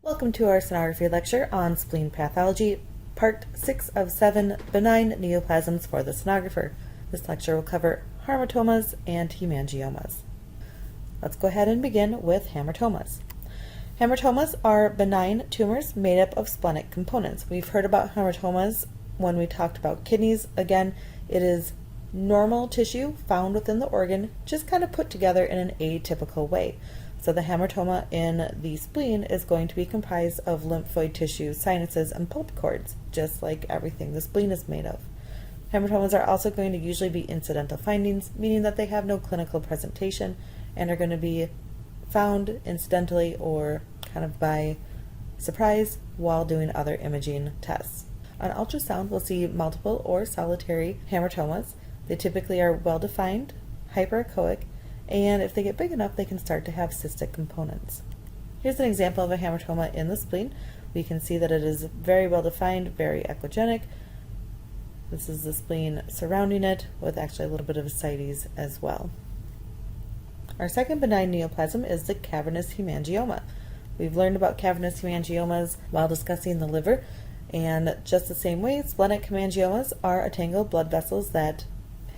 Welcome to our sonography lecture on spleen pathology, part 6 of 7, benign neoplasms for the sonographer. This lecture will cover hamartomas and hemangiomas. Let's go ahead and begin with hamartomas. Hamartomas are benign tumors made up of splenic components. We've heard about hamartomas when we talked about kidneys. Again, it is normal tissue found within the organ, just kind of put together in an atypical way. So the hamartoma in the spleen is going to be comprised of lymphoid tissue, sinuses, and pulp cords, just like everything the spleen is made of. Hamartomas are also going to usually be incidental findings, meaning that they have no clinical presentation and are going to be found incidentally or kind of by surprise while doing other imaging tests. On ultrasound, we'll see multiple or solitary hamartomas. They typically are well-defined, hyperechoic, and if they get big enough, they can start to have cystic components. Here's an example of a hamartoma in the spleen. We can see that it is very well defined, very echogenic. This is the spleen surrounding it, with actually a little bit of ascites as well. Our second benign neoplasm is the cavernous hemangioma. We've learned about cavernous hemangiomas while discussing the liver, and just the same way, splenic hemangiomas are tangled blood vessels that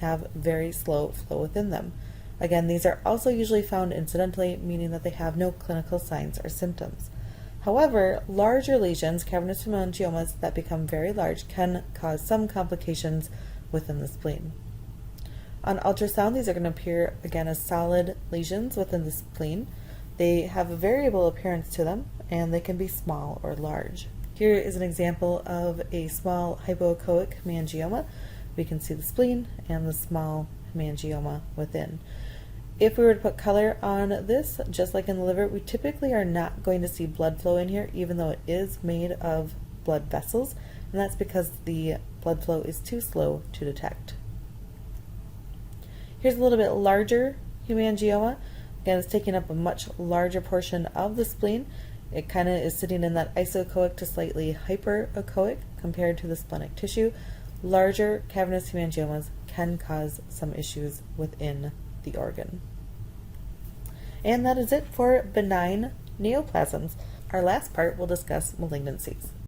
have very slow flow within them. Again, these are also usually found incidentally, meaning that they have no clinical signs or symptoms. However, larger lesions, cavernous hemangiomas that become very large, can cause some complications within the spleen. On ultrasound, these are going to appear again as solid lesions within the spleen. They have a variable appearance to them, and they can be small or large. Here is an example of a small hypoechoic hemangioma. We can see the spleen and the small hemangioma within. If we were to put color on this, just like in the liver, we typically are not going to see blood flow in here, even though it is made of blood vessels, and that's because the blood flow is too slow to detect. Here's a little bit larger hemangioma. Again, it's taking up a much larger portion of the spleen. It kind of is sitting in that isoechoic to slightly hyperechoic compared to the splenic tissue. Larger cavernous hemangiomas can cause some issues within the organ. And that is it for benign neoplasms. Our last part will discuss malignancies.